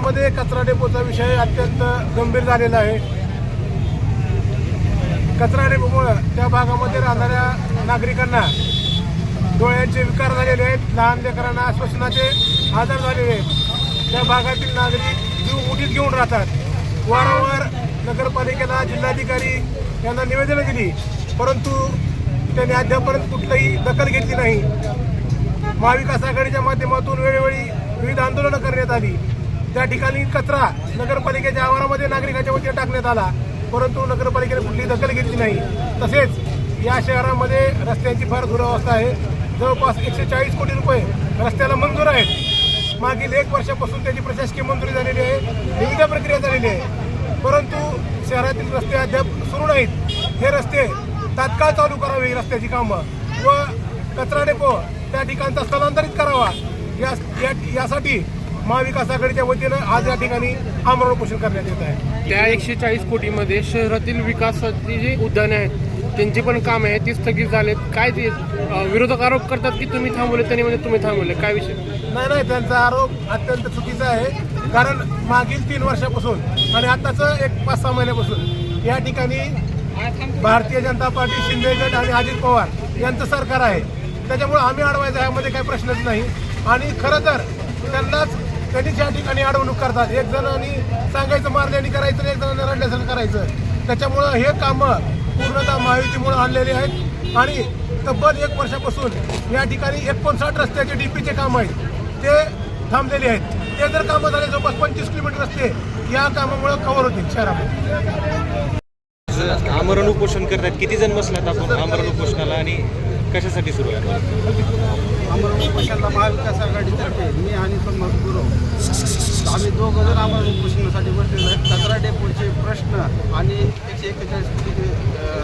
शहरामध्ये कचरा डेपोचा विषय अत्यंत गंभीर झालेला आहे। कचरा डेपोमुळे त्या भागामध्ये राहणाऱ्या नागरिकांना डोळ्यांचे विकार झालेले आहेत, लहान लेकरांना श्वसनाचे आजार झालेले आहेत। त्या भागातील नागरिक जीव मुठीत घेऊन राहतात। वारंवार नगरपालिकेला, जिल्हाधिकारी यांना निवेदनं दिली, परंतु त्यांनी अद्यापर्यंत कुठलीही दखल घेतली नाही। महाविकास आघाडीच्या माध्यमातून वेळोवेळी विविध आंदोलनं करण्यात आली। त्या ठिकाणी कचरा नगरपालिकेच्या आवारामध्ये नागरिकांच्या वतीने टाकण्यात आला, परंतु नगरपालिकेने कुठलीही दखल घेतली नाही। तसेच या शहरामध्ये रस्त्यांची फार दुरवस्था आहे। जवळपास 140 कोटी रुपये रस्त्याला मंजूर आहेत। मागील 1 वर्षापासून त्याची प्रशासकीय मंजुरी झालेली आहे, विविध प्रक्रिया झालेली आहे, परंतु शहरातील रस्ते अद्याप सुरू नाहीत। हे रस्ते तात्काळ चालू करावे, रस्त्याची कामं, व कचरा डेपो त्या ठिकाणचा स्थलांतरित करावा यासाठी महाविकास आघाडीच्या वतीनं आज या ठिकाणी आमरण उपोषण करण्यात येत आहे। त्या 140 कोटीमध्ये शहरातील विकासाची जी उद्याने आहेत त्यांची पण काम आहे ती स्थगित झालेत। काय ते विरोधक आरोप करतात की तुम्ही थांबवले, त्यांनी म्हणजे तुम्ही थांबवले, काय विषय? नाही, त्यांचा आरोप अत्यंत चुकीचा आहे। कारण मागील 3 वर्षापासून आणि आताचं 5-6 महिन्यापासून या ठिकाणी भारतीय जनता पार्टी, शिंदे गट आणि अजित पवार यांचं सरकार आहे। त्याच्यामुळे आम्ही अडवायचं यामध्ये काही प्रश्नच नाही। आणि खरं तर त्यांनीच या ठिकाणी अडवणूक करतात। एक जणांनी सांगायचं मारल्याने करायचं, एक जणांनी रडल्यासाठी करायचं। त्याच्यामुळं हे कामं पूर्णतः महायुतीमुळे आणलेले आहेत आणि तब्बल 1 वर्षापासून या ठिकाणी 59 रस्त्याचे डीपीचे काम आहेत, ते थांबलेले आहेत। ते जर कामं झाले जवळपास 25 किलोमीटर रस्ते या कामामुळे कव्हर होतील शहरामध्ये। आमरण उपोषण करतात, किती जण बसलात आपण आमरण उपोषणाला आणि कशासाठी सुरू आहे? आमरण उपोषणाला महाविकास आघाडीतर्फे मी आणि संभाग गुरव आम्ही 2 जण आमरण उपोषणासाठी बसलेलो आहेत। कचरा डेपोचे प्रश्न आणि 141 कोटी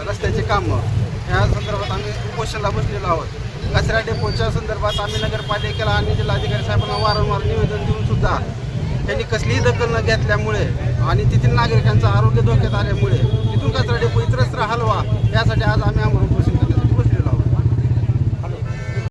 रस्त्याचे कामं या संदर्भात आम्ही उपोषणाला बसलेलो आहोत। कचरा डेपोच्या संदर्भात आम्ही नगरपालिकेला आणि जिल्हाधिकारी साहेबांना वारंवार निवेदन देऊन सुद्धा त्यांनी कसलीही दखल न घेतल्यामुळे आणि तेथील नागरिकांचं आरोग्य धोक्यात आल्यामुळे तिथून कचरा डेपो इतरत्र हलवा यासाठी आज आम्ही आमरण उपोषण